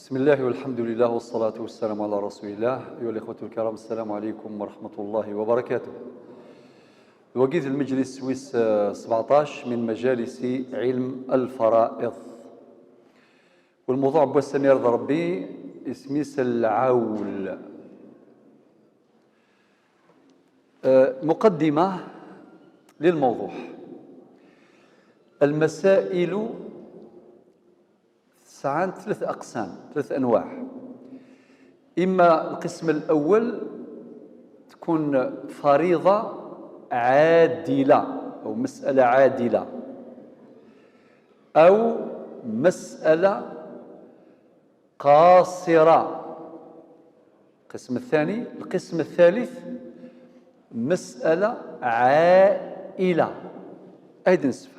بسم الله والحمد لله والصلاة والسلام على رسول الله. أيها الإخوة الكرام، السلام عليكم ورحمة الله وبركاته. وقيت المجلس سويس 17 من مجالس علم الفرائض، والموضوع بوسم يرضى ربي اسميس العول. مقدمة للموضوع. المسائل عن ثلاث أقسام، ثلاث أنواع. إما القسم الأول تكون فريضة عادلة أو مسألة عادلة، أو مسألة قاصرة. القسم الثاني. القسم الثالث مسألة عائلة. أيضا نسفها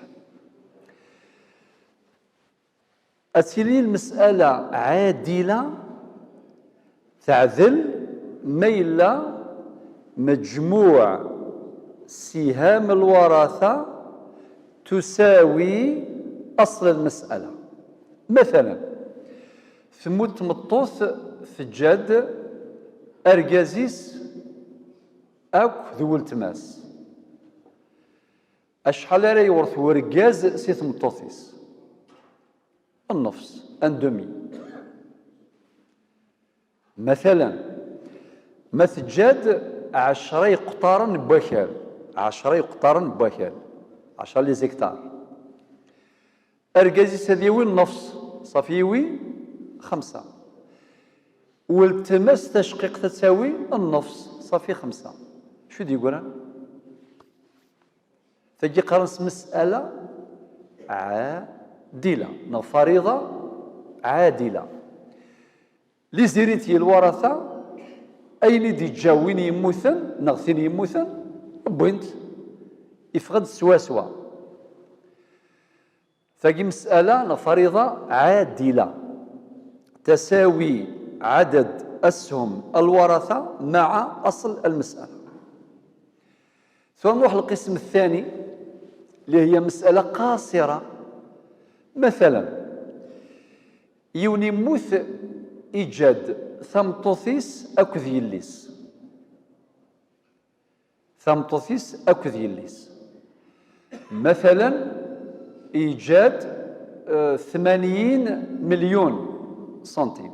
أتيلي المسألة عادلة تعدل ميل مجموع سهام الوراثة تساوي أصل المسألة. مثلا ثموت مطوث ثجاد أرجازيس أو ذو التماس، أشحال راه يورث ورجاز سيث مطوثيس؟ النفس اندومي. مثلا ما تجاد 10 قطارا بوكال، 10 قطارا بوكال، 10 لي زيكتار. ارجازي سديوي النفس صافيوي 5، والتماس تشقيق تساوي النفس صافي 5. شو دي يقول؟ تجي قرنس مسألة عادلة، فريضة عادلة. لي زيريتي الورثة أين دي جاوين يموثن نغثين يموثن بوينت يفقد سوا. فقي مسألة فريضة عادلة تساوي عدد أسهم الورثة مع أصل المسألة. ثم نروح للقسم الثاني اللي هي مسألة قاصرة. مثلا يوني موث إيجاد ثمطوثيس أكذ يليس، ثمطوثيس أكذ يليس. مثلا إيجاد 80 مليون سنتيم.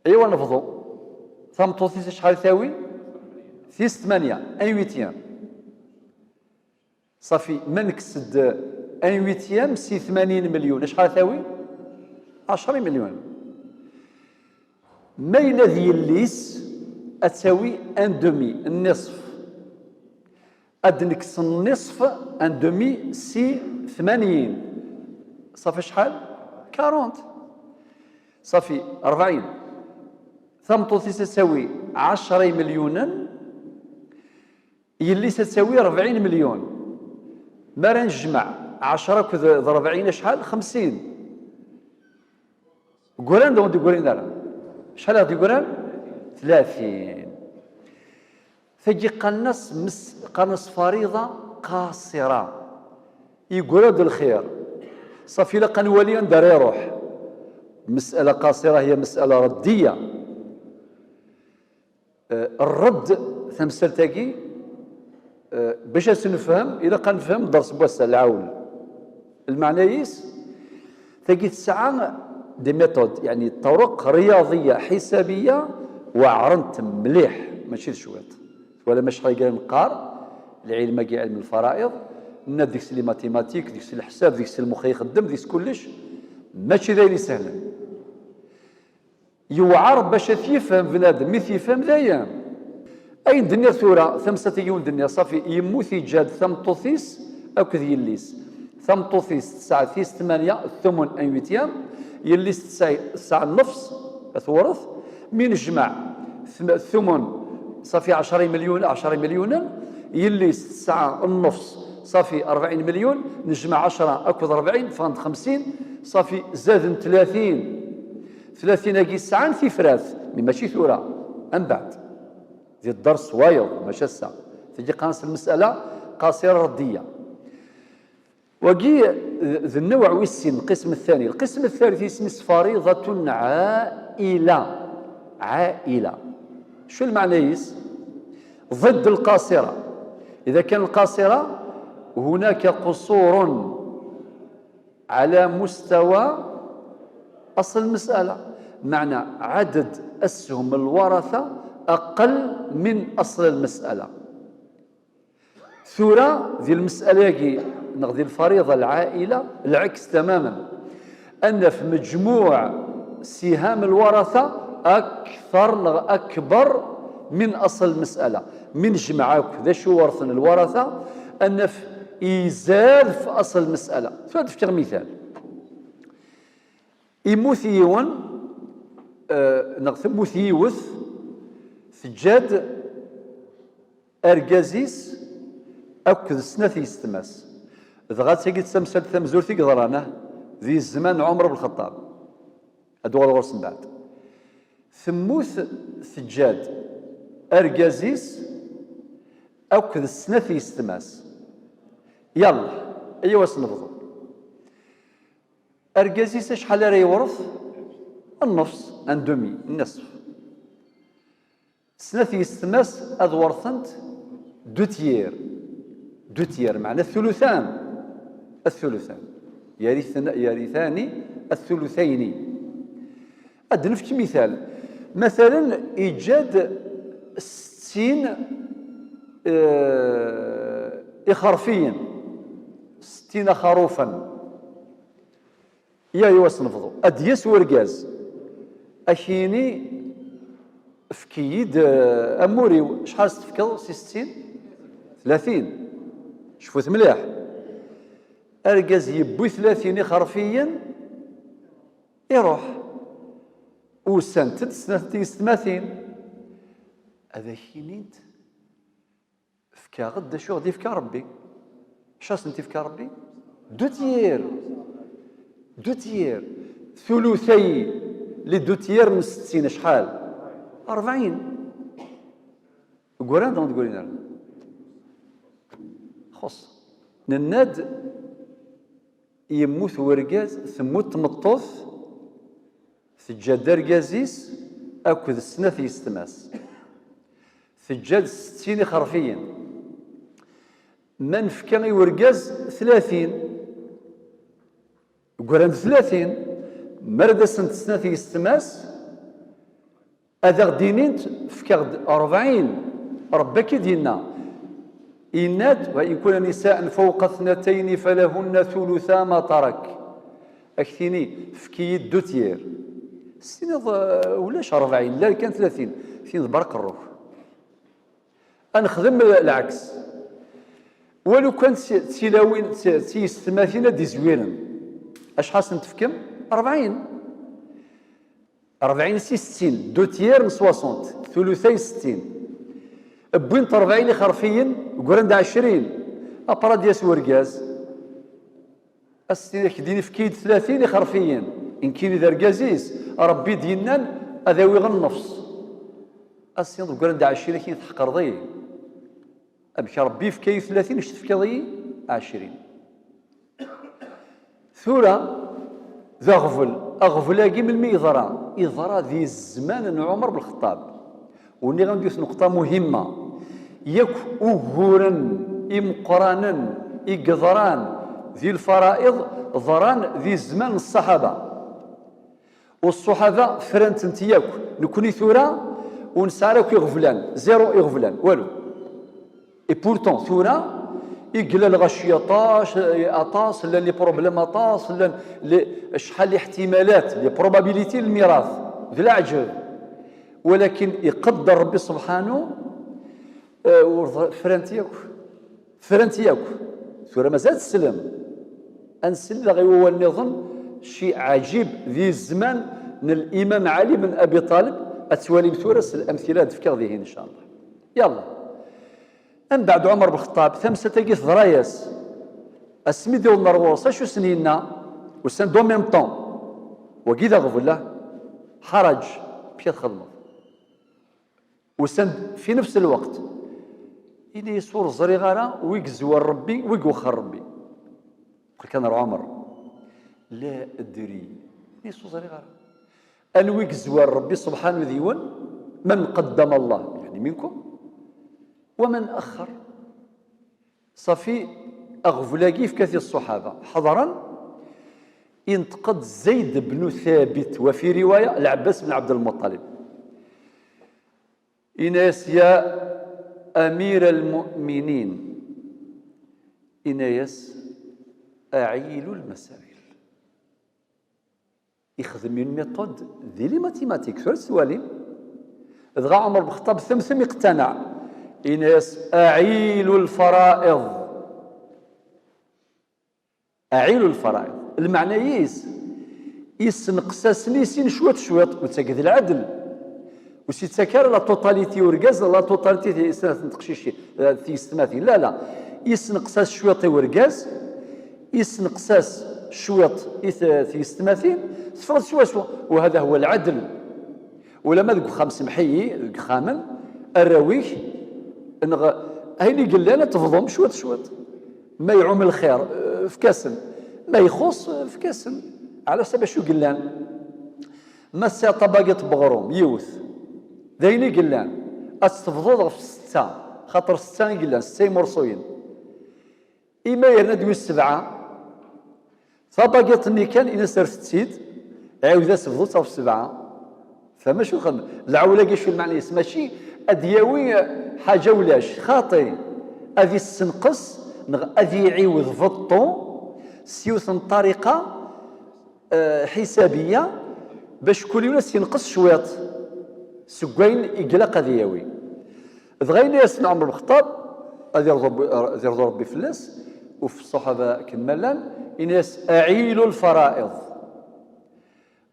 أيوا نفضو ثمطوثيس شحال ثاوي؟ ثيس 8 أي ويتيام صافي. من كسد أي ويتيام سي 80 مليون شحال ثاوي؟ 10 مليون. مايلة ذي الليس أتساوي ان دومي، النصف. أدنكس النصف ان دومي سي 80 صافي شحال؟ 40 صافي 40. ثمطوثيس تساوي 10 مليونا، يليس تساوي 40 مليون. ما راه نجمع 10 كذ 40 شحال؟ 50. قران دو قرين دار شحال غادي قران؟ 30. فجي قنص فريضة قاصرة يقول هذا الخير صافي. لقى نولي ندار يروح. مسألة قاصرة هي مسألة ردية. الرد ثمثلتاكي باش نفهم إلا قنفهم درس بوسع العول. المعنى يس تجي تسعة دي ميثود، يعني طرق رياضية حسابية وعرنت مليح ماشي شويط ولا مش حاجة نقار العلم كاع علم الفرائض. من ديك لي ماتيماتيك، ديك الحساب، ديك المخ يخدم، ديك كلش ماشي دايري سهلا. يوعر باش يفهم بنادم مثل يفهم ذايا. أي الدنيا ثورة ثمسة يون دنيا صافي يموت يجاد ثمطوثيس أكذ يليس. ثمطوثيس 9 ثيس 8 الثمن أي ويتيام، يليس 9 النفس ثورث. من جمع الثمن صافي 10 مليون، 10 مليونا، يليس 9 النفس صافي 40 مليون. نجمع 10 أكذ 40 فاند 50 صافي زاد 30. 30 أكي 9 في فراث ماشي ثورة. من بعد دي الدرس وايض ماشي الساعة تجي قانص المسألة قاصرة ردية. وقي ذي النوع والسن القسم الثاني. القسم الثالث اسمه فريضة عائلة. عائلة شو المعنى يس؟ ضد القاصرة. إذا كان القاصرة هناك قصور على مستوى أصل المسألة، معنى عدد أسهم الورثة أقل من أصل المسألة. ثورة ذي المسألة نغذي الفريضة العائلة العكس تماما، أن في مجموع سهام الورثة أكبر من أصل المسألة. من جمعك ذا شو ورثن الورثة أن يزاد في أصل المسألة. فهذا مثال يموثيون موثيوث سجاد أرجازيس أكد سنة يستماس ذغات سيجي تسمسل ثمزورتي قدرانه ذي الزمان عمر بن الخطاب هادو غورس من بعد ثموث سجاد أرجازيس أكد سنة يستماس. يلا أيوا واش نبضو؟ أرجازيس شحال راه يورث؟ النص أندومي النصف. سنة يستماس أذ ورثنت دو تيير معنى الثلثان. الثلثان يرثان الثلثين. أدنفك مثال مثلا إيجاد 60 إخرفيا 60 خروفا يا يواس نفضو أديس ورقاز أكيني فكيد أموري شحال تفكض 60 30 شفوت مليح أرقاز يبوي 30 خرفيا يروح وسنتد سنة 30 هذا كينيت فكا غدا شو غادي يفكا ربي شاس سنتي فكا ربي دو تيير ثلثي لدو تيير من 60 شحال 40 قران دون تقولين خص نناد يموت ورقاز ثموت تمطوث سجاد رقازيس أكد السنة يستماس سجاد 60 خرفيا من فكاني ورقاز 30 قران 30 مرد سنة يستماس هذا غدينينت فكا 40 ربك دينا إنات وإن كن نساء فوق 2 فلهن ثلثا ما ترك أكثيني فكي دو تيير سنة ولاش 40 لا كان 30 فين برق الروح أنخدم العكس ولو كان تيلاوين تيستماثين دي زويرن أشحال نتفكم 40 60 دو تيير من 60 ثلثي 60 بوينت 40 خرفيا وقرند 20 أبرا دياس ورقاز السنة كديني في كيد 30 خرفيا إن كيني ذا رقازيس ربي دينان أذاوي غن النفس السنة وقرند 20 كين تحقر ضي أبك ربي في كيد 30 اش تفكي ضي 20 ثورة ذا أغفل من الميضرة إضرا ذي الزمان عمر بن الخطاب وني غندير نقطة مهمة يك أهورا إمقرانا إقدران ذي الفرائض ضران ذي الزمان الصحابة والصحابة فرنت انتياك نكوني ثورة ونسالك يغفلان زيرو يغفلان والو اي بورتون ثورة يقلا الغشية أطاس لا لي بروبليم أطاس لا شحال الاحتمالات لي بروبابيليتي الميراث ذي العجب ولكن يقدر ربي سبحانه فرنتياك ثورة مازال تسلم أنسل غير هو النظام شيء عجيب ذي الزمان من الإمام علي بن أبي طالب أتوالي بثورة الأمثلة تفكر ذهين إن شاء الله. يلا أم بعد عمر بن الخطاب ثمسة تقيث ضرايس اسمي ديال النروس شو سنينا وسن دو ميم طون وكذا غفله حرج بيت خدمه وسن في نفس الوقت إلي يصور الزريغارة ويقزوار ربي ويقوخر ربي كان عمر لا أدري نيسو صغير أنويك زوار ربي سبحانه ذيون من قدم الله يعني منكم ومن أخر صافي أغفلاقي في كثير الصحابة حضرا ينتقد زيد بن ثابت وفي رواية العباس بن عبد المطلب إناس يا أمير المؤمنين إناس أعيل المسائل يخدم الميثود دي لي ماتيماتيك سؤال سوالي دغا عمر بن الخطاب ثمثم يقتنع إناس أعيل الفرائض أعيل الفرائض المعنى يسنقساس نيسين شويت شويت وتاكد العدل وسيتسكر لا توتاليتي وركاز لا توتاليتي تنتقشيشي تيستماثي لا يسنقساس شويط وركاز يسنقساس شويط تيستماثي تفرض شوي وهذا هو العدل ولا ما ذوك خمس محيي خامن الراويك هايلي قال لنا تفضهم شويط ما يعوم الخير في كاسن ما يخص في كاسن على سبب شو قلان ما طبقت بغروم يوث ذايني قلان استفضوا في الستة خاطر الستة قلان ستة مرصوين إما يرندوي السبعة طبقت اللي كان إنا سرت تسيد عاود استفضوا في السبعة فما شو خدم العولة شو المعنى ماشي أدياوي حاجة ولاش خاطي أذي السنقص أذي يعيوض في الطو سيوثن طريقة حسابية باش كل ناس ينقص شويط سكوين يقلق دياوي ضغينا يسمع عمر بن الخطاب هذا يرضى ربي فلاس وفي الصحابة كمالان الناس أعيل الفرائض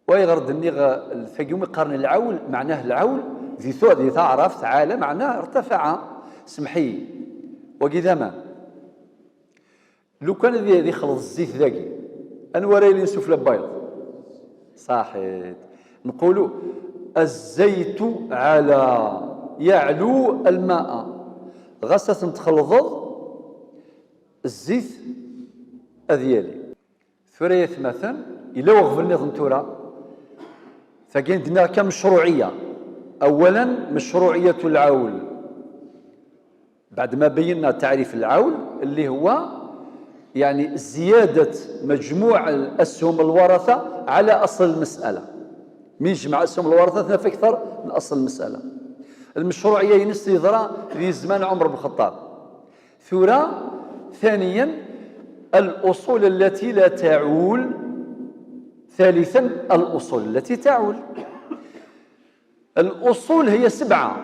ويغرد النيغ الفقيوم يقارن العول معناه العول ذي تعرف تعالى معناه ارتفع سمحي وكذا ما لو كان ذي خلط الزيت ذاكي أنوار اللي نسوف لبايض صحيح نقولوا الزيت على يعلو الماء غسة تخلط الزيت أذيالي ثريث مثلا إلا وغفلني ضنتورا فكاين دنا كمشروعية أولا مشروعية العول بعد ما بينا تعريف العول اللي هو يعني زيادة مجموع الأسهم الورثة على أصل المسألة من يجمع أسهم الورثة في أكثر من أصل المسألة المشروعية ينسي ذرا في زمان عمر بن الخطاب ثورة ثانيا الأصول التي لا تعول ثالثا الأصول التي تعول الأصول هي سبعة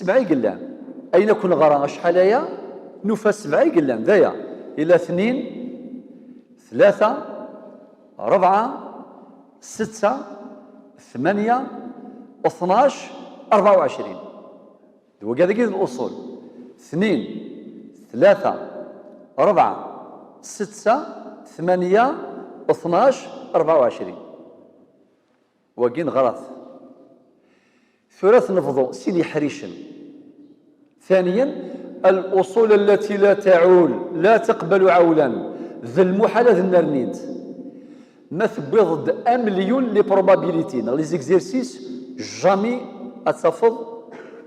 يقلان أين كن غرا شحال هي نوفا سبعة يقلان ذايا إلى 2 3 4 6 8 12 24 هو كذا الأصول 2 3 4 6 8 12 24 وكين غلط ثلاث نفضوا سيدي حريشن ثانيا الأصول التي لا تعول لا تقبل عولا ذا المحالة ذا النرنيد ما ضد 1 مليون لي بروبابيليتي لي زيكزيرسيس جامي أتفض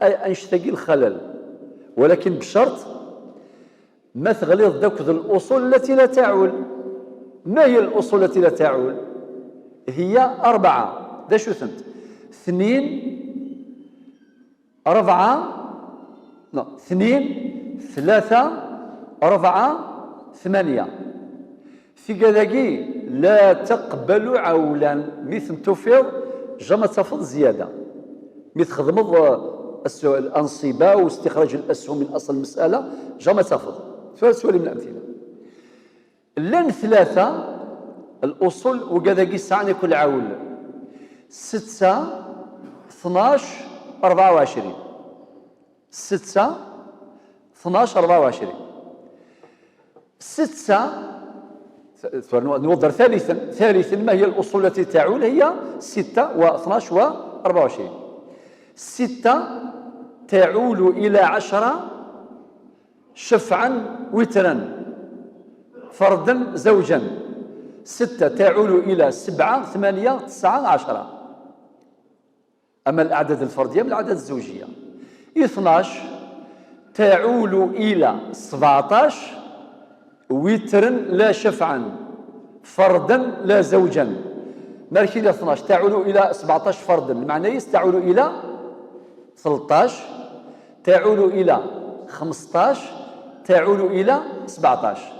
أنشتاقي الخلل ولكن بشرط ما تغليظ ذاك الأصول التي لا تعول ما هي الأصول التي لا تعول هي 4 دا شو ثمت 2 4 2 3 4 8 في كذاكي لا تقبل عولا مثل تفيض جمع تفض زيادة مثل خدمض الأنصبة واستخراج الأسهم من أصل المسألة جمع تفض سؤال من الأمثلة لن 3 الأصول وكذاكي سعني كل عول 6 12 24 6 12 24 6 نوضر ثالثا ما هي الأصول التي تعول هي 6 و12 و24 6 تعول إلى 10 شفعا وترا فردا زوجا. 6 تعول إلى 7 8 9 10. أما الأعداد الفردية من الأعداد الزوجية. 12 تعول إلى 17 وترا لا شفعا فردا لا زوجا. مالكي إلى 12 تعول إلى 17 فردا، المعنى تعول إلى 13 تعول إلى 15 تعول إلى 17.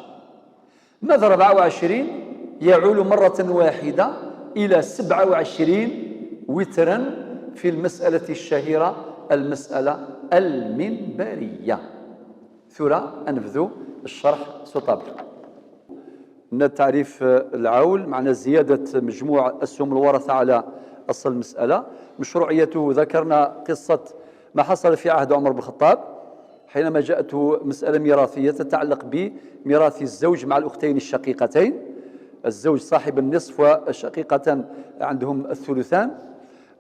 ماذا 24 يعول مرة واحدة إلى 27 وترا في المسألة الشهيرة المسألة المنبرية. ثورة أنفذ الشرح سطابل. من تعريف العول معنى زيادة مجموع أسهم الورثة على أصل المسألة. مشروعيته ذكرنا قصة ما حصل في عهد عمر بن الخطاب حينما جاءته مسألة ميراثية تتعلق بميراث الزوج مع الأختين الشقيقتين. الزوج صاحب النصف والشقيقتان عندهم الثلثان.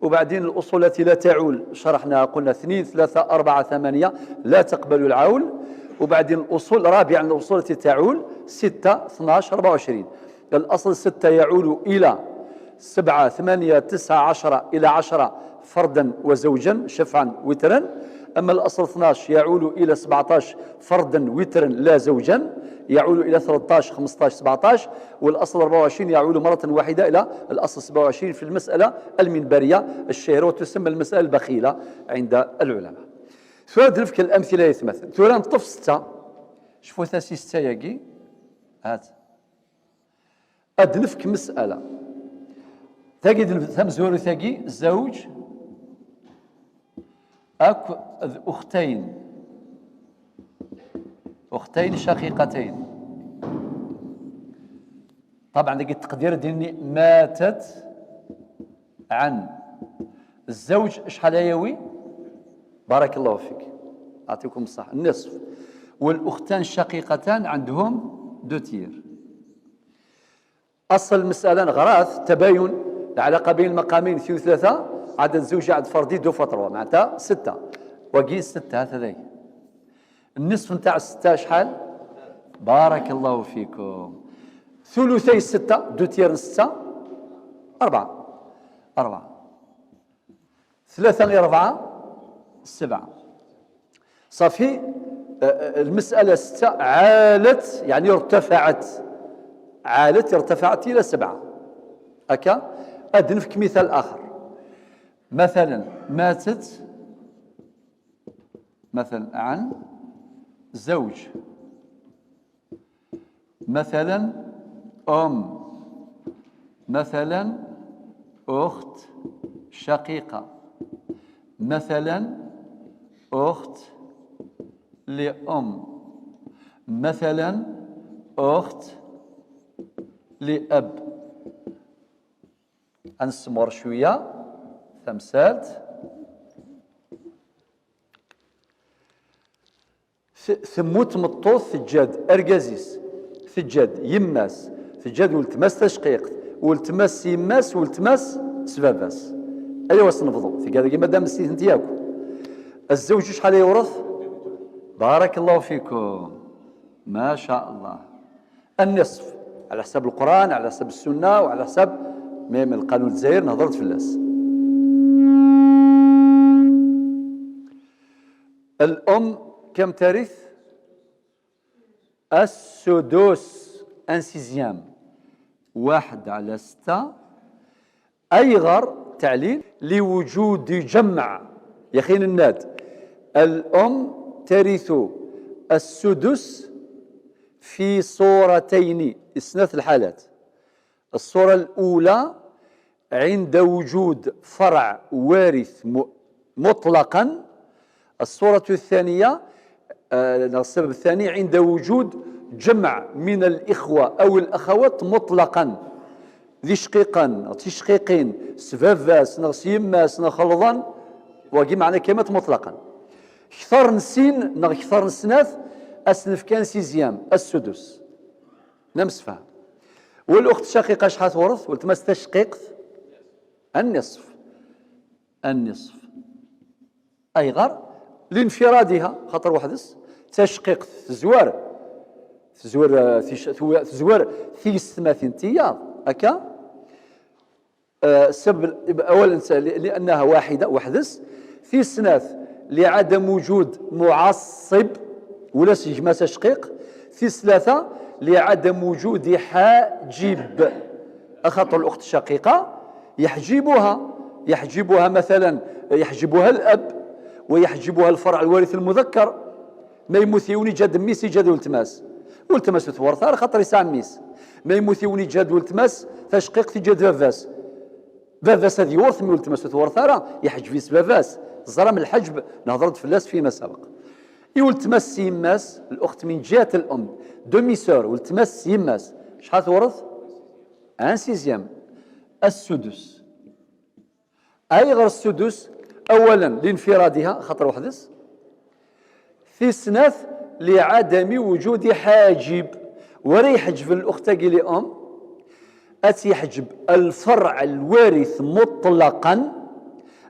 وبعدين الأصول التي لا تعول شرحنا، قلنا 2 3 4 8 لا تقبل العول. وبعدين الأصول رابعا الأصول التي تعول 6 12 24. الأصل 6 يعول إلى 7 8 9 10 إلى 10 فردا وزوجا شفعا وترا. أما الأصل 12 يعول إلى 17 فردا وترا لا زوجا، يعول إلى 13 15 17. والأصل 24 يعول مرة واحدة إلى الأصل 27 في المسألة المنبرية الشهيرة وتسمى المسألة البخيلة عند العلماء. ثورة نفك الأمثلة يتمثل. ثورة نطف 6 شوفوا ثاسي 6 ياكي هات أدنفك مسألة تجد ثم زور ثاقي زوج أكو أختين شقيقتين. طبعا ذاك التقدير ديالني ماتت عن الزوج شحال ياوي؟ بارك الله فيك أعطيكم الصحة النصف. والأختان الشقيقتان عندهم 2 تير. أصل المسألة غراث تباين العلاقة بين المقامين 2 3 عدد زوجي عدد فردي 2 fois 3 معناتها 6 وقيس 6 هذا. النصف نتاع 6 شحال؟ بارك الله فيكم ثلثي 6 2 تير 6 4 3 غير 4 7 صافي. المسألة 6 عالت يعني ارتفعت إلى 7 هكا. أدنفك مثال آخر مثلا ماتت مثلا عن زوج مثلا أم مثلا أخت شقيقة مثلا أخت لأم مثلا أخت لأب. أنسمر شوية ثمثالت ثموت مطوث ثجاد أرجازيس ثجاد يماس ثجاد ولتماس تشقيق ولتماس يماس ولتماس سباباس. أيوا صنفضوا في هذا مادام نسيت انت ياكو. الزوج شحال يورث؟ بارك الله فيكم ما شاء الله النصف على حساب القرآن على حساب السنة وعلى حساب من القانون الجزائر نهضرت في الناس. الأم كم ترث؟ السدس 1/6 1/6 أيغر تعليل لوجود جمع يخين الناد. الأم ترث السدس في صورتين 2 الحالات. الصورة الأولى عند وجود فرع وارث مطلقا. الصورة الثانية السبب الثاني عند وجود جمع من الإخوة أو الأخوات مطلقا ذي شقيقا تشقيقين سفافاس نغسيماس نخلظا وقي معنى كلمة مطلقا. كثر نسين كثر نسناث أسنف كان 6 السدس نمسفها. والأخت الشقيقة شحال تورث؟ ولتمس تشقيق النصف أيغر لانفرادها خاطر وحدس تشقيق زوار تزور ثيس ثماثين تياض هكا. السبب أولا لأنها واحدة وحدث. في سناث لعدم وجود معصب ولا سجمة تشقيق. في ثلاثة لعدم وجود حاجب، أخطر الأخت الشقيقة يحجبها مثلا، يحجبها الأب ويحجبها الفرع الوارث المذكر. ما يموثيوني جاد ميس يجاد والتماس تورثها خاطر يسعى ميس. ما يموثيوني جاد والتماس تشقيق في جاد فافاس. فافاس هذه يورث من والتماس تورثها يحجب في فافاس. الزرام الحجب نهضرت فلاس فيما سبق. يولتماس يماس الأخت من جهة الأم دومي سور ولتماس يماس شحال تورث؟ ان سيزيام السدس. أي غير السدس أولا لانفرادها خطر وحدث. في سناث لعدم وجود حاجب، ولا يحجب الأخت قيلي أم أتيحجب الفرع الوارث مطلقا.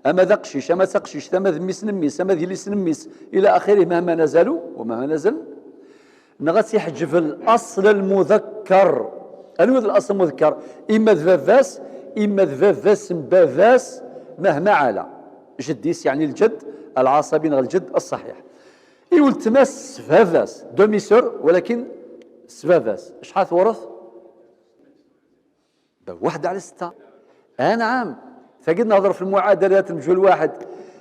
أما ذا قشيش أما تقشيش أما ذميس نميس أما ذي ليس نميس إلى آخره مهما نزلوا ومهما نزل نغات يحجب الأصل المذكر. أنو الأصل المذكر؟ إما ذفافاس إما ذفافاس بافاس مهما علا جديس، يعني الجد العصبي نغ الجد الصحيح. يقول تماس سفافاس دومي سور ولكن سفافاس شحال تورث؟ واحد على ستة. نعم. فقد نهضر في المعادلات المجهول واحد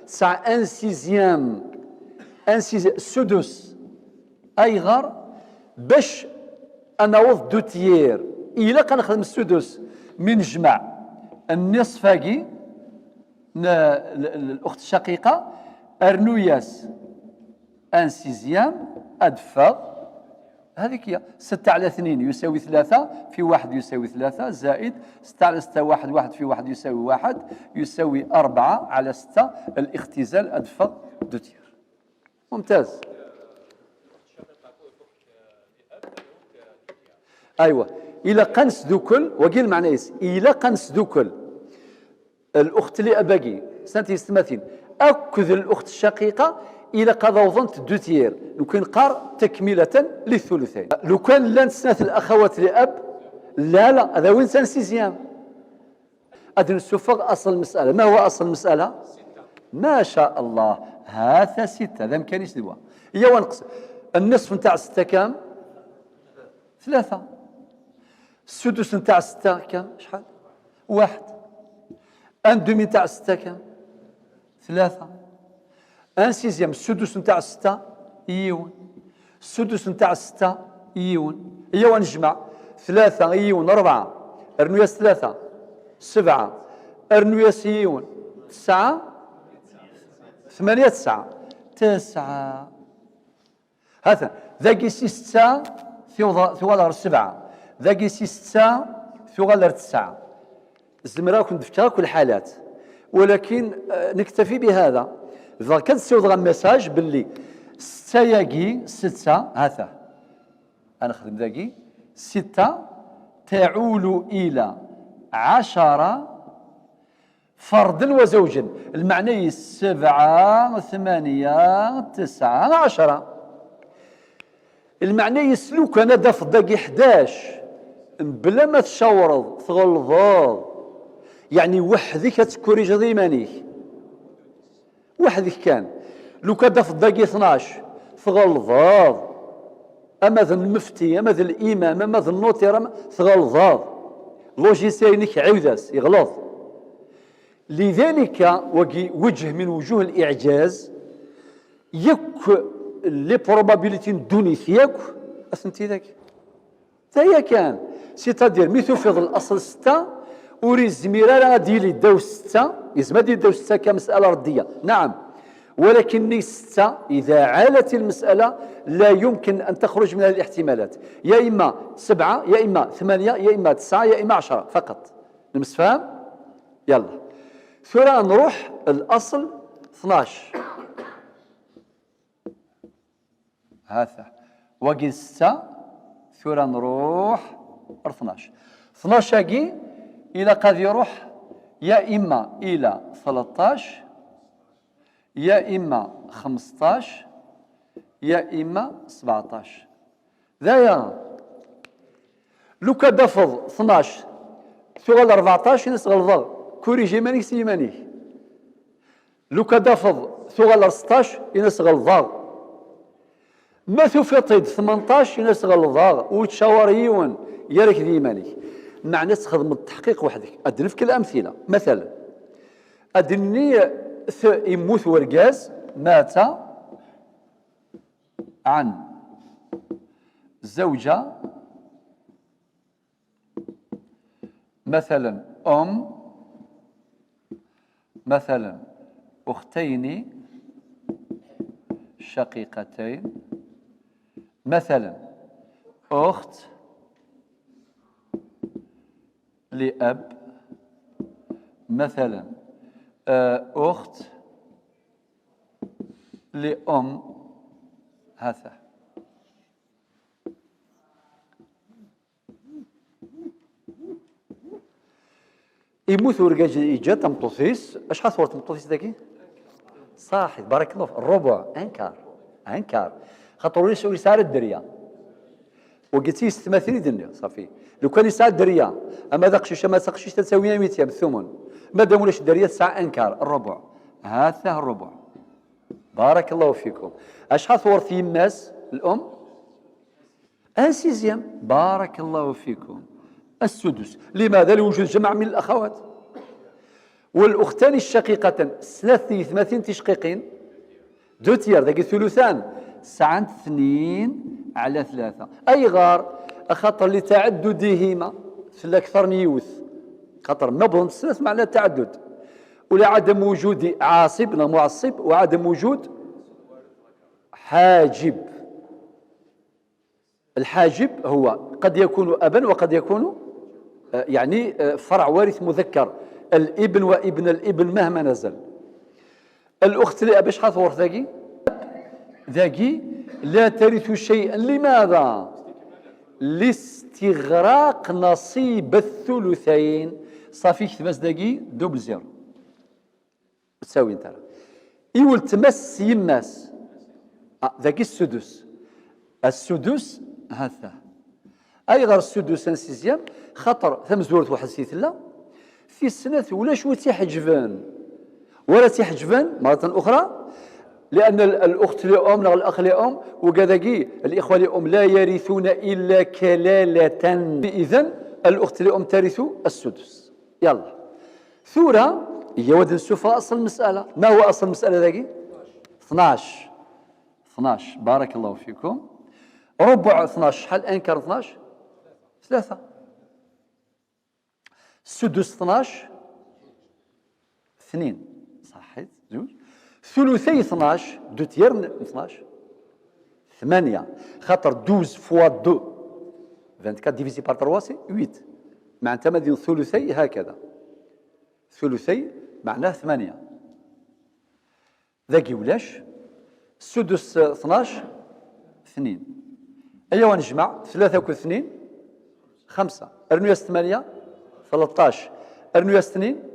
9 ان سيزيام السدس اي غير باش انوض دو تيير الا كنخدم السدس من جمع النصف هاكي الاخت الشقيقه ارنوياس ان سيزيام ادفا هذيك هي 6 على 2 يساوي 3 في 1 يساوي 3 زائد 6 على 6 1 في 1 يساوي 1 يساوي 4 على 6 الاختزال أدفع دو تير. ممتاز. أيوة إلى قنس دوكل وقيل معنى إيس إلى قنس دوكل الأخت اللي أباقي سنتي ستماثين أكذ الأخت الشقيقة إلى قضى وظنت دو تير لو كان قار تكملة للثلثين. لو كان لان سنة الأخوات لأب لا هذا وين سان سيزيام. أدن السفق أصل المسألة. ما هو أصل المسألة؟ ما شاء الله هذا 6 هذا مكانيش دوا هي ونقص النصف نتاع 6 كام؟ 3. السدس نتاع 6 كام؟ شحال؟ 1. ان دومي نتاع 6 كام؟ 3. ان سيزيام السدس نتاع 6 يون. السدس نتاع 6 يون. هي ونجمع 3 يون 4 ارنوياس 3 7 ارنوياس يون 9 8 9 هذا ذاكي 6 ثوالر 7 ذاكي 6 ثوالر 9 الزمرا كنت في كل الحالات ولكن نكتفي بهذا. إذا كان تسوي ميساج باللي 6 ياكي 6 هذا أنا نخدم ذاكي 6 تعول إلى 10 فردا وزوجا. المعنى 7 8 9 10. المعنى يسلوك أنا داف داكي 11 بلا ما تشاورض تغلظاض يعني وحدك تكوريج ضيمانيك وحدك كان. لو كان داف داكي 12 تغلظاض أما ذا المفتي أما ذا الإمام أما ذا النوتير تغلظاض لوجيسينك عوداس يغلظ. لذلك وجه من وجوه الإعجاز يك لي بروبابيليتي دوني فيك أسنتي ذاك هي كان سيتادير مي تفرض الأصل 6 أوري زميرة غادي لي داو 6 يزم دي داو 6 كمسألة ردية نعم ولكن 6 إذا عالت المسألة لا يمكن أن تخرج من هذه الاحتمالات يا إما 7 يا إما 8 يا إما 9 يا إما 10 فقط. نمسفهم؟ يلا ثورة نروح الأصل 12 هذا وقي 6 ثورة نروح 12 هاكي إلى قد يروح يا إما إلى 13 يا إما 15 يا إما 17 ذايا لو كان دافض 12 ثغل 14 ينس غلظة كوريجي مانيك سيمانيك لو كان دافض ثغل 16 ينس غلظة ما تفيطيد 18 ينس غلظة وتشاور يون يارك ديمانيك معنى تخدم التحقيق وحدك أدني في كل الأمثلة مثلا أدني يموت ورقاز مات عن زوجة مثلا مثلا أختين شقيقتين مثلا أخت لأب مثلا أخت لأم هذا يموت ورقاج إيجاد تمطوسيس اش خاص ورا تمطوسيس داكي صاحي بارك الله فيك الربع انكار خاطر وليس يسار الدريه وقلتي يستمثل دنيا صافي لو كان يسعى الدريه اما ذاك شي ما تسقشيش تساوي 200 بالثمن ما دام ولاش الدريه تسعى انكار الربع هذا الربع بارك الله فيكم اشحال ورث يماس الام انسيزيام بارك الله فيكم السدس لماذا لوجود جمع من الاخوات والاختان الشقيقتان 33 تشقيقين دو تيار ذاك ثلثان ساعة 2/3 أي غار خاطر لتعددهما في الأكثر نيوث خاطر نبض الثلاث معناه التعدد ولعدم وجود عاصب معصب وعدم وجود حاجب الحاجب هو قد يكون أبا وقد يكون يعني فرع وارث مذكر الابن وابن الابن مهما نزل الأخت لأب شحال ورث ذاكي لا ترث شيئا لماذا؟ لاستغراق نصيب الثلثين صافي كتباس داكي دوبل زيرو تساوي انت يول تمس يماس ذاكي السدس هذا اي غير السدس انسيزيام خاطر ثم زورت واحد سيثلا في السنة ولا شو تيحجبان ولا تيحجبان مرة أخرى لأن الأخت لأم الأخ لأم وكذاكي الإخوة لأم لا يرثون إلا كلالة إذن الأخت لأم ترث السدس يلا ثورة هي ود نشوف أصل المسألة ما هو أصل المسألة ذاكي 12 بارك الله فيكم ربع 12 شحال أنكر 12 3 السدس 12 2 صحيت زوج ثلثي 12 دو تير من 12 8 خاطر 12 فوا 2 24 ديفيزي بار 3 سي 8 معناتها مدين ثلثي هكذا ثلثي معناه 8 ذاكي ولاش السدس 12 2 أيوا نجمع 3 و 2 5 ارنوياس 8 13 ارنوياس 2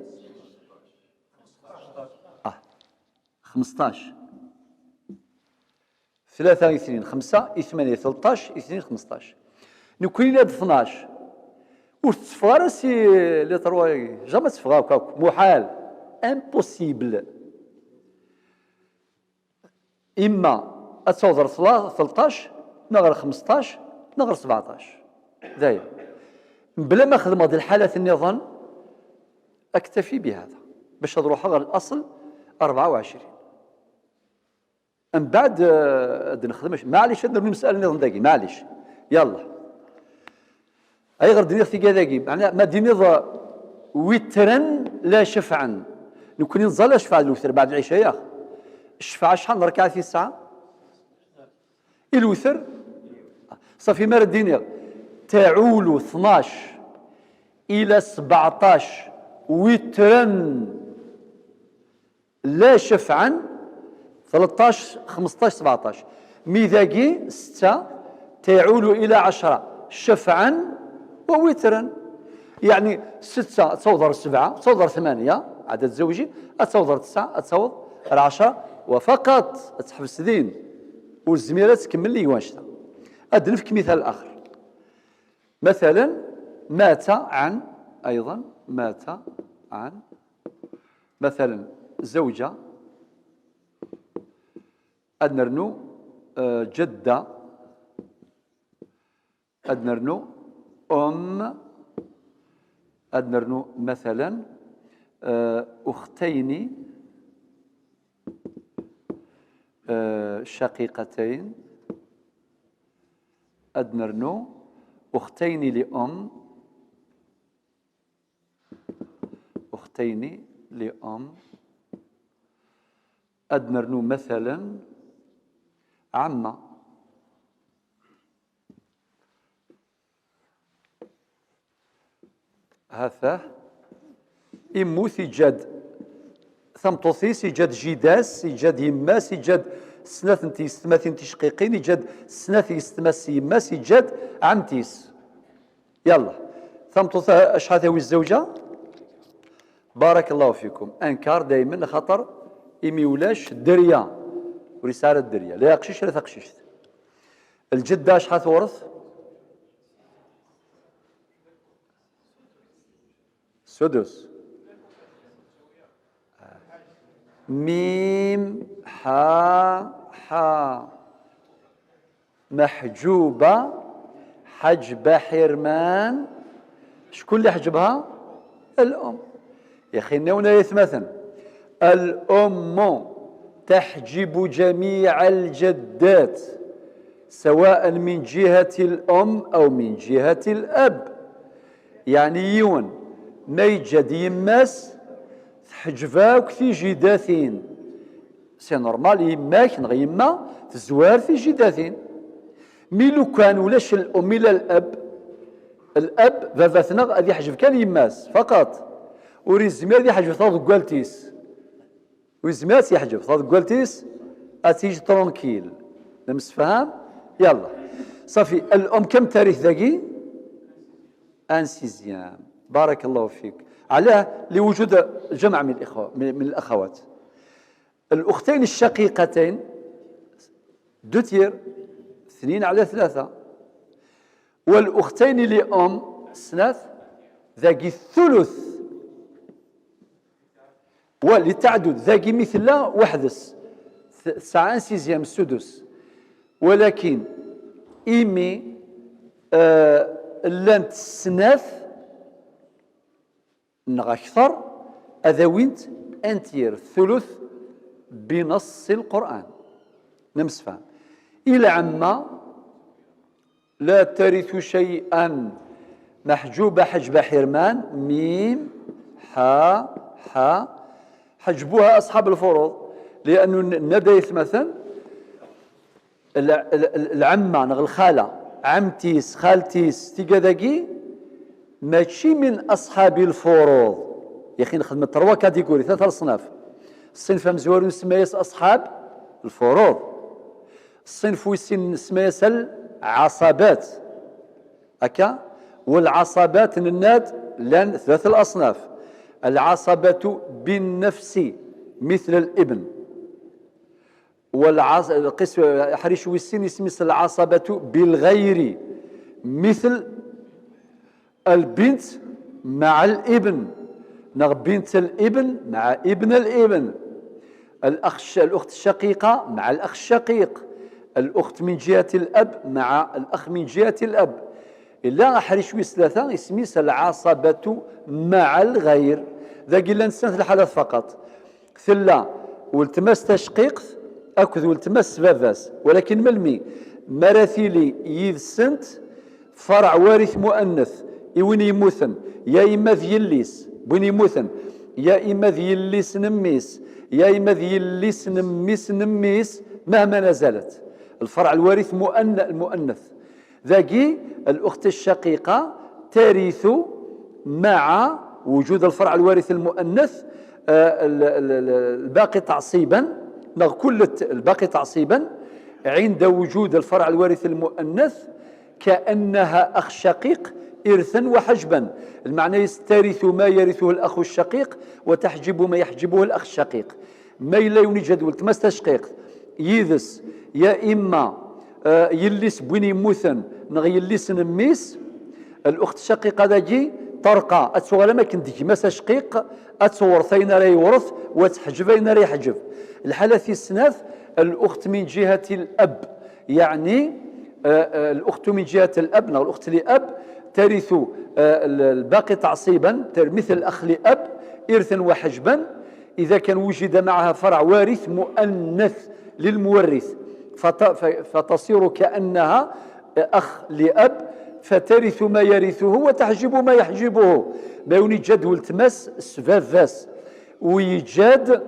15 3 2 5 8 13 2 15 نكوين هاد 12 وتفغى سي لي تروا جامي تفغاو محال امبوسيبل اما اتصور 13 نغير 15 نغير 17 داير بلا ما خدم هذه الحالات النظام اكتفي بهذا باش نروح غير الاصل 24 من بعد نخدمش معليش ندير المساله النظام داكي معليش يلا اي غير ديني في كذاكي معناها ما ديني وترا لا شفعا نكون نظل شفع الوتر بعد العشاء يا الشفعه شحال ركعه في الساعه الوتر صافي مال الديني تعول 12 الى 17 وترا لا شفعا 13 15 17 ميذاقي 6 تعول إلى 10 شفعا ووترا يعني 6 تصور 7 تصور 8 عدد زوجي تصور 9 تصور 10 وفقط تحبس ذين والزميلات تكمل لي واشتا أدنفك مثال آخر. مثلا مات عن، أيضا مات عن، مثلا زوجة، أدنرنو جدة، أدنرنو أدنرنو مثلا أختين شقيقتين، أدنرنو أختين لأم، أختين لأم، أدنرنو مثلا عمة. هذا يموت يجاد ثمطوثيس، يجاد جيداس، يجاد يماس، يجاد سناث نتيس ثماثين تشقيقين، يجاد سناث يستماس يماس، يجاد عمتيس. يلا ثمطوث شحال تاوي الزوجة؟ بارك الله فيكم. انكار دائما خطر إمي ولاش دريا ورسالة دريا، لا يقشش لا تقشش. الجدة شحال تورث؟ سدس. ميم حا محجوبة حجب حرمان. شكون اللي حجبها؟ الأم. يا أخي نونا يثمثن الأم تحجب جميع الجدات سواء من جهة الأم أو من جهة الأب. يعني يون ما يجد يماس تحجباك في جداثين، سي نورمال يماك نغ يما تزوار في جداثين. ميلو كان ولاش الأم إلى الأب فافاتنا غادي يحجب كان يماس فقط، وريزمير غادي يحجب ثاض كوالتيس، ويزمير يحجب ثاض كوالتيس أتيجي ترونكيل. نمسفهام؟ يلا صافي. الأم كم تاريخ ذاكي؟ ان سيزيام. بارك الله فيك. علاه لوجود جمع من الأخوات. الأختين الشقيقتين دو تير، 2/3. والأختين لأم سناث ذاكي الثلث. وللتعدد ذاكي مثل وحدس 9/6 السدس. ولكن إيمي لانت سناث نغ أكثر أذاوينت أنتير ثلث بنص القرآن. نمسفها إلى عما لا ترث شيئا محجوبة حجب حرمان. ميم حا حجبوها أصحاب الفروض، لأنه نديث مثلا العمة نغ الخالة عمتيس خالتيس تيكاداكي ماشي من أصحاب الفروض. يا أخي نخدم 3 كاتيجوري، 3 أصناف. الصنف مزور سميس أصحاب الفروض، الصنف ويسين سميس العصبات هكا، والعصبات الناد لان 3 الأصناف. العصبة بالنفس مثل الابن، القسم حريش ويسين اسميس العصبة بالغير مثل البنت مع الابن، نغ بنت الابن مع ابن الابن، الأخت الشقيقة مع الأخ الشقيق، الأخت من جهة الأب مع الأخ من جهة الأب. إلا حريش ويس 3 اسميس العصبة مع الغير. ذا قلنا نستنث الحالات فقط. ثلا والتماس تشقيق أكد والتماس فافاس، ولكن ملمي مرثيلي يذ سنت فرع وارث مؤنث وين يموثن يا إما ذي الليس وين يموثن يا إما ذي الليس نميس يا إما ذي الليس نميس مهما نزلت الفرع الوارث المؤنث. ذاكي الأخت الشقيقة ترث مع وجود الفرع الوارث المؤنث الباقي تعصيبا، كل الباقي تعصيبا عند وجود الفرع الوارث المؤنث كأنها أخ شقيق إرثا وحجبا. المعنى يسترث ما يرثه الأخ الشقيق وتحجب ما يحجبه الأخ الشقيق. ما لا يوني جدول تمس تشقيق يذس يا إما يليس بوين يموثن نغ يليس نميس الأخت الشقيقة داجي طرقة أتصور ما كنت ماسا شقيق أتصور ثين راه يورث وتحجب أين راه يحجب. الحالة في السناث الأخت من جهة الأب، يعني الأخت من جهة الأب أو الأخت لأب ترث الباقي تعصيبا مثل الأخ لأب إرثا وحجبا إذا كان وجد معها فرع وارث مؤنث للمورث فتصير كأنها أخ لأب فترث ما يرثه وتحجب ما يحجبه. ما يوجد ولتمس السفافاس ويجاد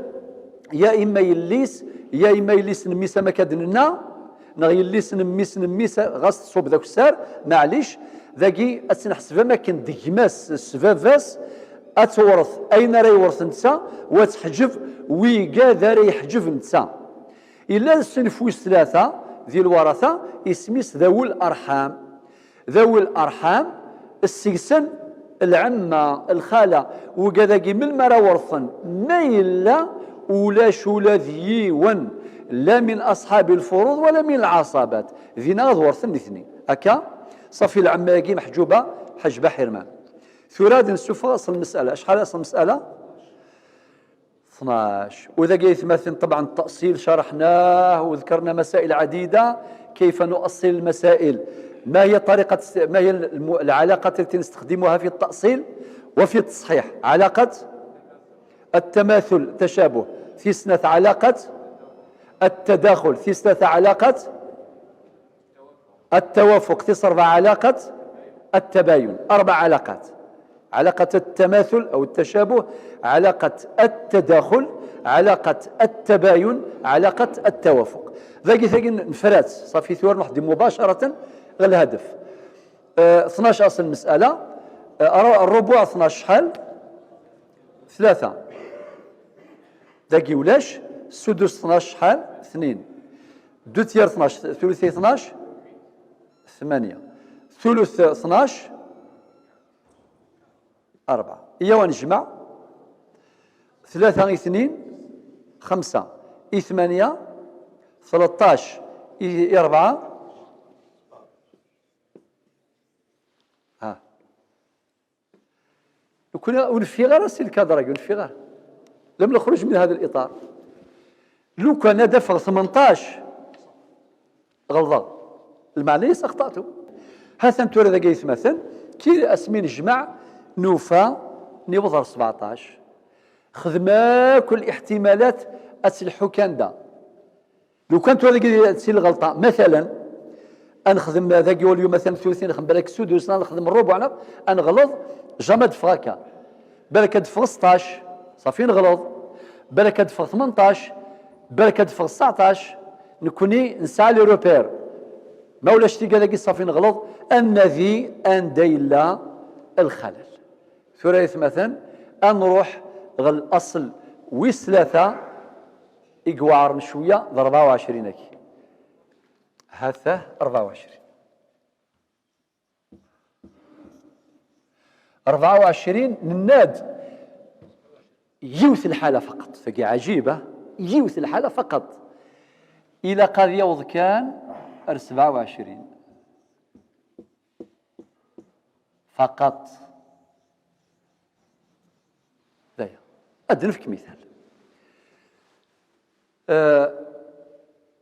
يا إما يليس يا إما يليس نميس ما كدننا نغ يليس نميس غاس تصوب ذاك السار معليش ذاكي أتنحسب ما كان ديماس السفافاس أتورث أين راه يورث نتا وتحجب ويقا ذا راه يحجب نتا. إلا السنفوس ثلاثة ذي الورثة اسميس ذوي الأرحام. ذوي الأرحام السجسن العمة الخالة وكذاكي من المرا ورثا ما إلا ولاش ولا ذيون لا من أصحاب الفروض ولا من العصابات ذينا ورثا الاثنين هكا صافي العمة ياكي محجوبة حجبة حرمان. ثراد نشوف أصل المسألة شحال أصل المسألة 12. وإذا جاي يتمثل طبعا التأصيل شرحناه وذكرنا مسائل عديدة كيف نؤصل المسائل، ما هي طريقة ما هي العلاقة التي نستخدمها في التأصيل وفي التصحيح. علاقة التماثل التشابه، في سنة علاقة التداخل، في سنة علاقة التوافق، في صرف علاقة التباين. 4 علاقات: علاقة التماثل أو التشابه، علاقة التداخل، علاقة التباين، علاقة التوافق. ذاك ثاني نفرات صافي ثور نحضي مباشرة غير الهدف. 12 أصل المسألة. الربع 12 شحال؟ 3. ذاك ولاش السدس 12 شحال؟ 2. 2 تيار 12 ثلثي 12 8 ثلث 12 4. إيا ونجمع 3 2 5 8 13 4 ها كنا ونفي غير السي الكادرة ونفي غير لم نخرج من هذا الإطار. لو كان دفع 18 غلط المعنى أخطأته. هذا انتو هذا جاي مثلا كي اسمين الجمع نوفا نبضر 17 خدمة كل احتمالات أتلحو كان دا. لو كانت هذا جاي تصير الغلطة مثلا أنخدم ذاك يقول اليوم مثلا ثلثين نخدم بالك سدس نخدم الربع أنغلط جامد فراكا بالك دفع 16 صافي نغلط بالك دفع 18 بالك دفع 19 نكوني نسعى لي روبير ما ولاش تيقى ذاك صافي نغلط أن ذي أن ديلا الخلل. ثلاث مثلا أنروح غل الأصل ويس 3 إقوار شوية 24 كي هذا 24 نناد يوث الحالة فقط فقي عجيبة يوث الحالة فقط إلى قد يوض كان 27 فقط. دايا أدنفك مثال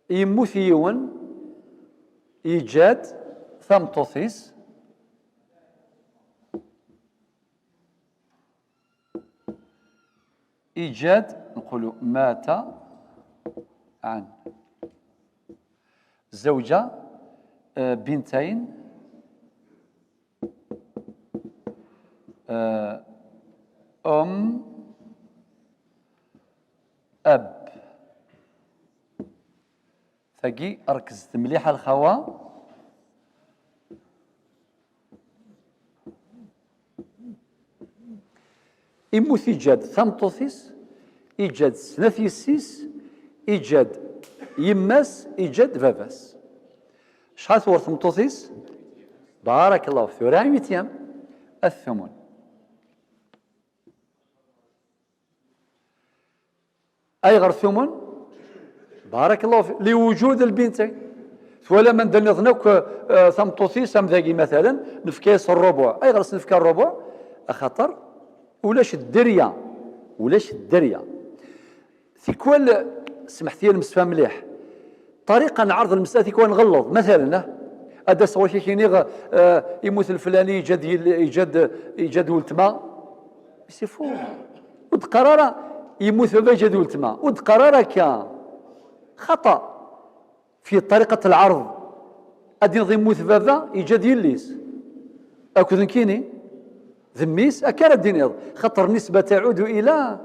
يموت يون إيجاد ثمطوثيس إيجاد نقول مات عن زوجة بنتين أم أب. ثقي ركزت مليحة الخوا إموث إيجاد ثمطوثيس إيجاد سناثيسيس إيجاد يماس إيجاد فافاس. شحال ثور ثمطوثيس؟ بارك الله فيك 400 أيام الثمن. أي غير ثمن بارك الله فيك لوجود البنتين ولا من دنيا ظنك ثمطوثي سمذاقي مثلا نفكاس الربع اي غرس نفكا الربع خطر ولاش الدريه ولاش الدريه ثيكوال سمحتي لي المسفى مليح طريقه نعرض المساله ثيكوال نغلظ مثلا هذا سوا كيني يموت الفلاني يجد ولتما سي فو ود قراره يموت بابا يجد ولتما ود قراره كان خطا في طريقة العرض أدي يموت بابا يجد يليس أكو ذنكيني ذميس أكار الدين خطر نسبة تعود إلى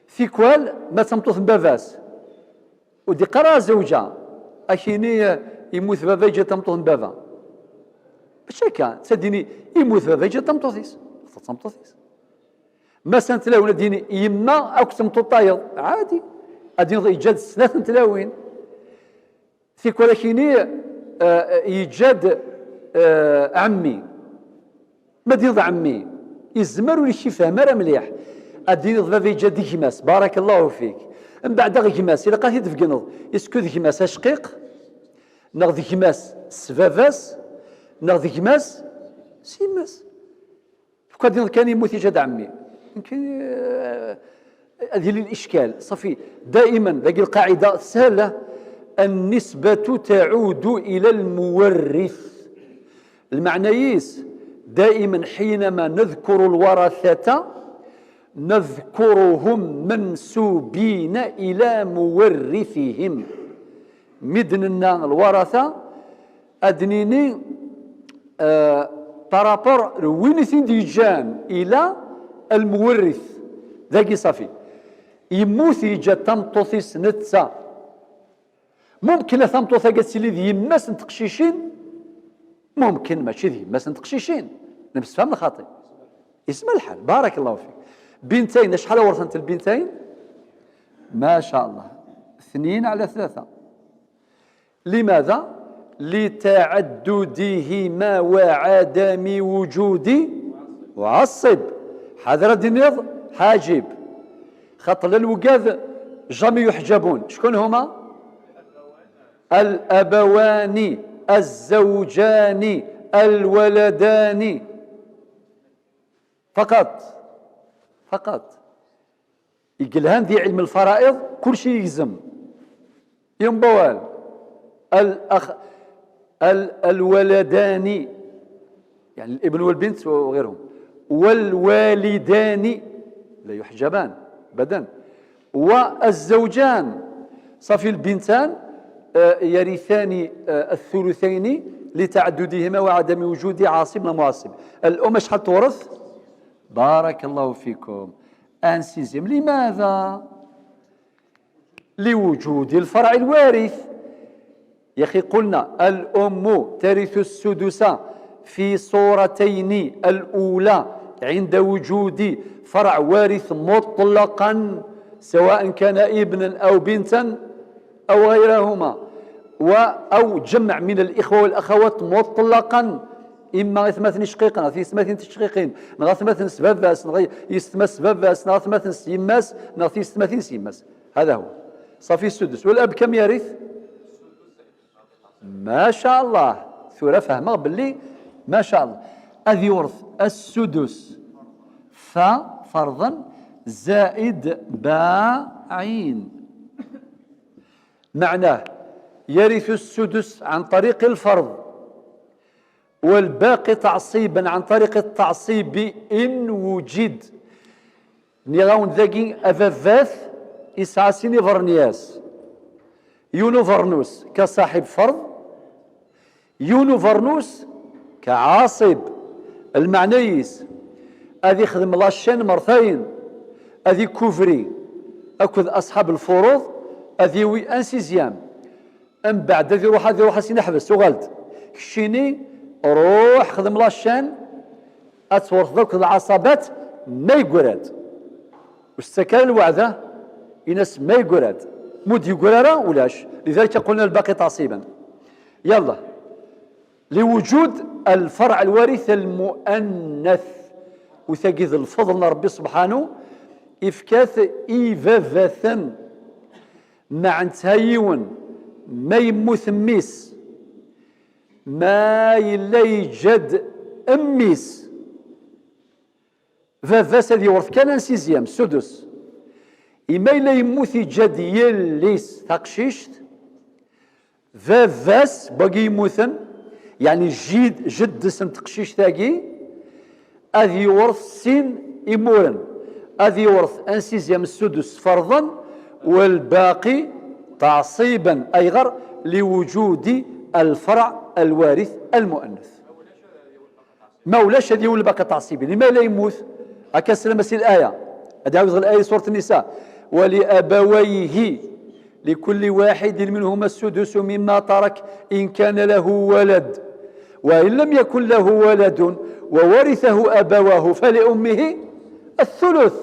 ثيكوال ما تمطوث باباس ودي قرا زوجة أكيني يموت بابا يجي تمطوث بابا باش كان تديني يموت بابا يجي تمطوثيس ما سنتلاوين ديني يما أو تمطو طايض عادي أدي يجد ثلاث تلاوين فيك ولكن يجاد عمي ما ديض عمي يزمر ولا شي فهم راه مليح ادي ضباب يجاد غماس بارك الله فيك من بعد غماس الا قاتي تفقنض اسكو غماس شقيق ناخذ غماس سفافاس ناخذ غماس سيماس فكاد كان يموت يجاد عمي يمكن هذه الاشكال صافي دائما ذاك القاعده سهله النسبة تعود إلى المورث المعنييس دائما حينما نذكر الورثة نذكرهم منسوبين إلى مورثهم مدننا الورثة أدنيني طرابر وين ديجان إلى المورث ذاكي صافي يموت يجا تمطوثيس نتسا ممكن ثمطو ثقات لي ذي يماس نتقشيشين ممكن ماشي ذي يماس نتقشيشين نفس فهم الخاطئ اسم الحال بارك الله فيك بنتين شحال ورثت البنتين ما شاء الله 2/3 لماذا لتعددهما وعدم وجود وعصب حذر الدنيض حاجب خاطر الوقاذ جامي يحجبون شكون هما الأبوان الزوجان الولدان فقط يقلهان ذي علم الفرائض كل شيء يلزم ينبوال الولدان يعني الابن والبنت وغيرهم والوالدان لا يحجبان بدن والزوجان صافي البنتان يرثان الثلثين لتعددهما وعدم وجود عاصب لا معصب الأم شحال تورث بارك الله فيكم انسيزم لماذا لوجود الفرع الوارث يا أخي قلنا الأم ترث السدس في صورتين الأولى عند وجود فرع وارث مطلقا سواء كان ابنا أو بنتا أو غيرهما أو جمع من الإخوة والأخوات مطلقا إما ثمثن شقيقين في ثمثن تشقيقين نغا ثمثن سباباس نغا يستمس سباباس نغا ثمثن سيماس نغا ثمثن سيماس هذا هو صافي السدس والأب كم يرث ما شاء الله ثورة فهمه باللي ما شاء الله أذ يورث السدس فرضا زائد باعين معناه يرث السدس عن طريق الفرض والباقي تعصيبا عن طريق التعصيب إن وجد نيغاون ذاكي أفافاث إسعاسيني فرنياس يونو فرنوس كصاحب فرض يونو فرنوس كعاصب المعنيس أذي خدم لاشين مرتين أذي كوفري أكذ أصحاب الفروض أذي وي أنسيزيام أم بعد أذي روح سين حبس وغلد كشيني روح خدم لاشين أتورث ذوك العصابات ما يقراد واستكان الوعدة ينس ما يقراد مود يقرارا ولاش لذلك قلنا الباقي تعصيبا يلا لوجود الفرع الوارث المؤنث وثقيذ الفضل ربي سبحانه إفكاث إيفافاثا مع نتهيون ما يموت ميس ما يلا يجد أميس فافاس هذه يورث كان سيزيام سدس إما إلا يموت يجد يليس تقشيشت فافاس باقي يموتن يعني جد سن تقشيش تاقي أذي يورث سين إمورن أذي يورث أن سيزيام السدس فرضا والباقي تعصيبا أيغر لوجود الفرع الوارث المؤنث ما ولاش هذه يولي باقي تعصيبي لما لا يموت هكا سلمس الآية هذه عاوز الآية سورة النساء ولأبويه لكل واحد منهما السدس مما ترك إن كان له ولد وإن لم يكن له ولد وورثه أبواه فلأمه الثلث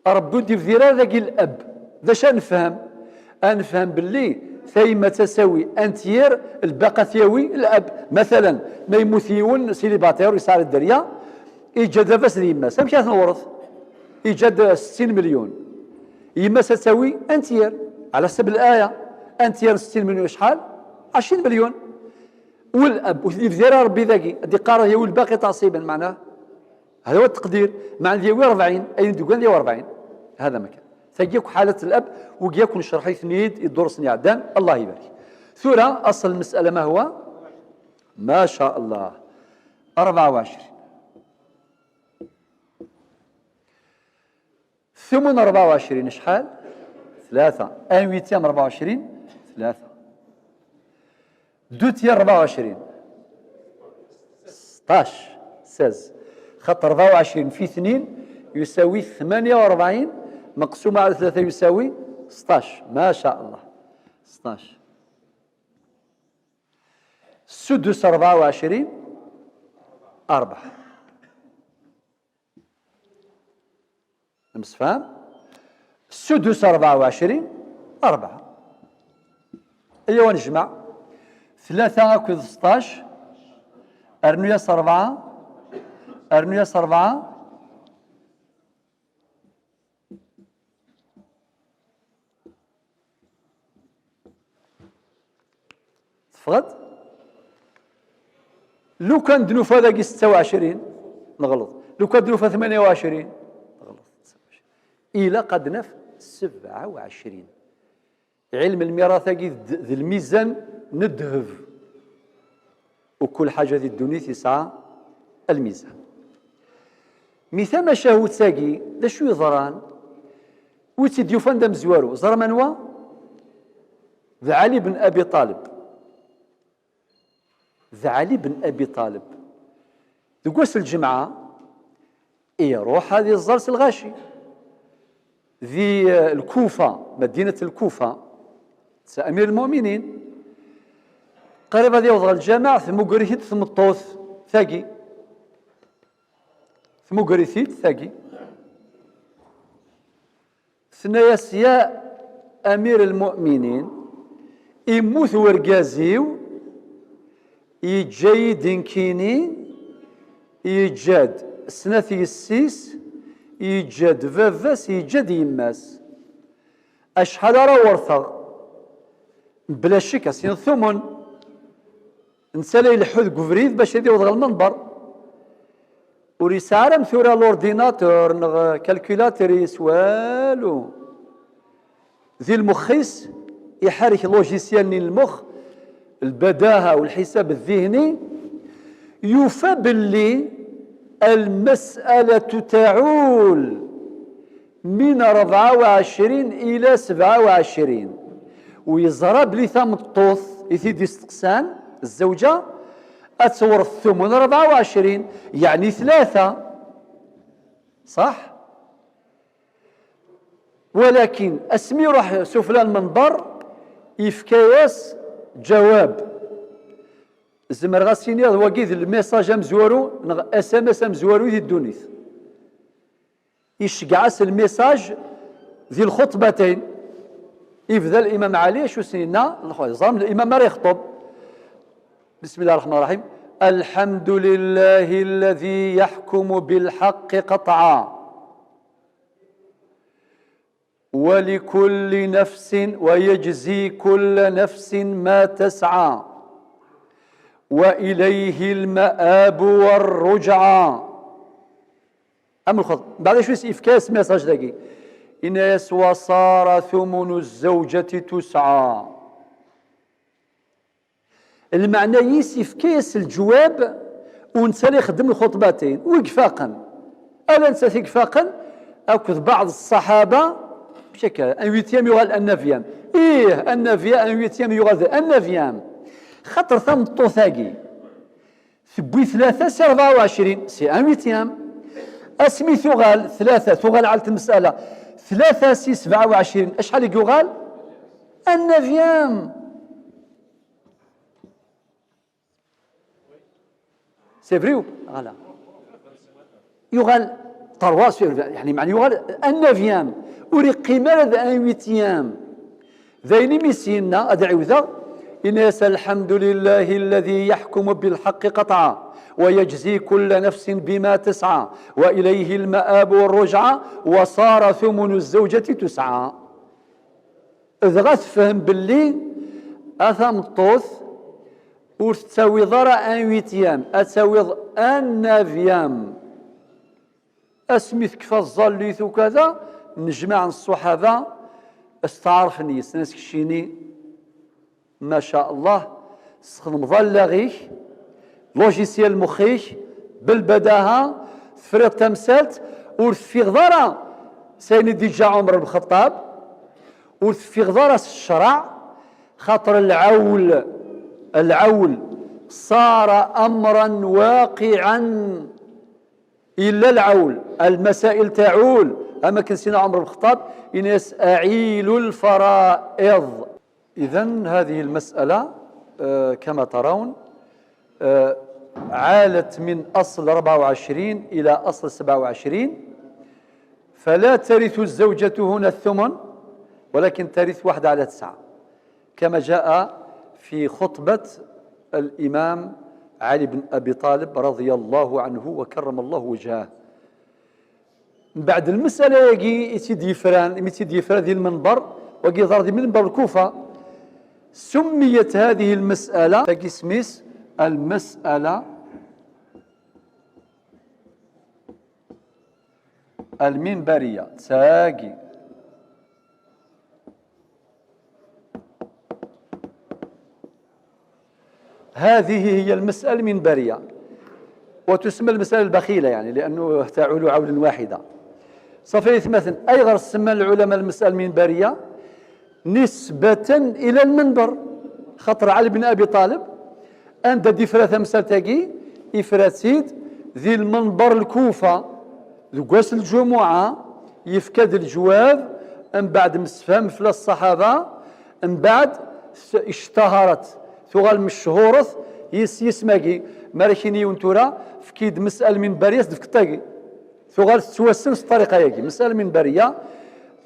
ربو دي في ذاك الأب ذاش نفهم باللي ثيمة تساوي أنتير الباقة تساوي الأب مثلا ما يموت يون سيليباتير يسعر الدريا إيجاد فاس يما سامش نورث إيجاد 60 مليون يما تساوي أنتير على حسب الآية أنتير 60 مليون شحال 20 مليون والأب وفي ذرا ربي ذاكي هذه قارة هي والباقي تعصيبا معناه هذا هو التقدير مع ديال 40 أي دوكان ديال 40 هذا مكان تجيك حالة الأب وجيكم شرحي ثنيد يدور سني عدان الله يبارك ثورة أصل المسألة ما هو ما شاء الله 24 ثمن 24 شحال 3 ان ويتيام 24 3 دوتيام 24 16 16 خط 24 في 2 يساوي 48 مقسومة على 3 يساوي 16 ما شاء الله 16 سدس 24 4 فهم سدس 24 4 أيوة نجمع 3 أكوذ 16 أرنياس 4 أرنياس 4 تفقد لو كان دنوفا ذاكي 26 نغلط لو كان دنوفا 28 نغلط 29 إلى قد نف 27 علم الميراث ذي الميزان ندهف وكل حاجة ذي الدنيا تسعى الميزان مثال ما شاهو تساقي دا شو يضران ويتي ديوفان دا مزوارو زرا منوا ذا علي بن أبي طالب ذا علي بن أبي طالب دقوس الجمعة يروح هذه الزرس الغاشي ذي الكوفة مدينة الكوفة أمير المؤمنين قريب هذه يوضغ الجامع ثم قريثيت ثم الطوث ثاقي ثم قريثيت ثاقي ثناياس يا أمير المؤمنين يموت ورقازيو يجاي دينكيني يجاد سناثي السيس يجاد فافاس يجاد يماس أشحال راه ورثة بلا شك سين ثمن نسالي الحوذ كفريد باش يدي وضغ المنبر وريسارم ثورة لورديناتور نغ كالكولاتريس والو ذي المخيس يحرك لوجيسيال من المخ البداهة والحساب الذهني يوفى باللي المسألة تعول من 24 إلى 27 ويزرب لي ثم الطوث يثيد يستقسان الزوجة أتورث ثمن 24 يعني 3 صح؟ ولكن اسمي راح سفلى المنبر يفكاياس جواب الزمر غاسيني هو كيد الميساج مزورو اس ام اس مزورو يدونيث يشقعس الميساج ذي الخطبتين يبدا الامام علي شو سنينا الزام الامام ما يخطب بسم الله الرحمن الرحيم الحمد لله الذي يحكم بالحق قطعا ولكل نفس ويجزي كل نفس ما تسعى وإليه المآب والرجعى. أما الخط بعد شوية إفكاس ميساج داكي إناس وصار ثمن الزوجة تسعى. المعنى يسيف كيس الجواب ونسالي يخدم الخطبتين وإكفاقا ألا نسى إكفاقا أكث بعض الصحابة بشكل أن ويتيام يغال النفيام إيه النفيام أن ويتيام يغال النفيام خطر ثم الطوثاقي ثبوي ثلاثة سي 24 سي أن ويتيام أسمي ثغال ثلاثة ثغال على المسألة ثلاثة سي 27 أشحال يغال النفيام سي فريو غالا يغال طرواس يعني معني يغال النفيام وري قيمة ذا ان ويتيام ذيني ميسينا أدعو ذا إناس الحمد لله الذي يحكم بالحق قطعا ويجزي كل نفس بما تسعى وإليه المآب والرجعة وصار ثمن الزوجة تسعى. إذ غتفهم باللي أثم الطوث وتساوي ضرا ان ويتيام أتساوي النافيام أسميث كفا الظليث وكذا نجمع الصحابة استعرف نيس ناس كشيني ما شاء الله سخدم ظلغيك لوجيسيال مخيك بالبداهة فريق تمثالت ورثفي غضارة سيدي ديجا عمر بن الخطاب ورثفي غضارة الشرع خاطر العول صار أمرا واقعا إلا العول المسائل تعول أما كان سيدنا عمر بن الخطاب إناس أعيل الفرائض. إذن هذه المسألة كما ترون عالت من أصل 24 إلى أصل 27 فلا ترث الزوجة هنا الثمن ولكن ترث 1/9 كما جاء في خطبة الإمام علي بن أبي طالب رضي الله عنه وكرم الله وجهه. بعد المسألة يجي يتديفران ذي المنبر ويجي ظهر ذي منبر الكوفة سميت هذه المسألة تقسميس المسألة المنبرية تاقي هذه هي المسألة المنبرية وتسمى المسألة البخيلة يعني لأنه تعول عولا واحدة صفي مثلا أي غير سمى العلماء المسألة المنبرية نسبة إلى المنبر خطر علي بن أبي طالب أنت دي فرثة مسالتاكي إفراسيد ذي المنبر الكوفة ذقاس الجمعة يفكد الجواب من بعد مسفهم في الصحابة من بعد اشتهرت ثغال مشهورث يسماكي ماركيني ونتورا فكيد مسألة منبرية دفكتاكي ثغال توسن الطريقة ياكي مسألة منبرية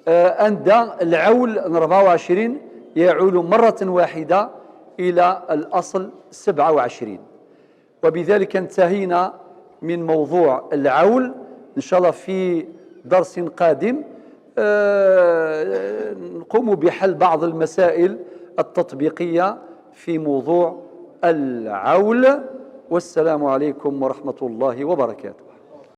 عند العول 24 يعول مرة واحدة إلى الأصل 27 وبذلك انتهينا من موضوع العول. إن شاء الله في درس قادم نقوم بحل بعض المسائل التطبيقية في موضوع العول. والسلام عليكم ورحمة الله وبركاته.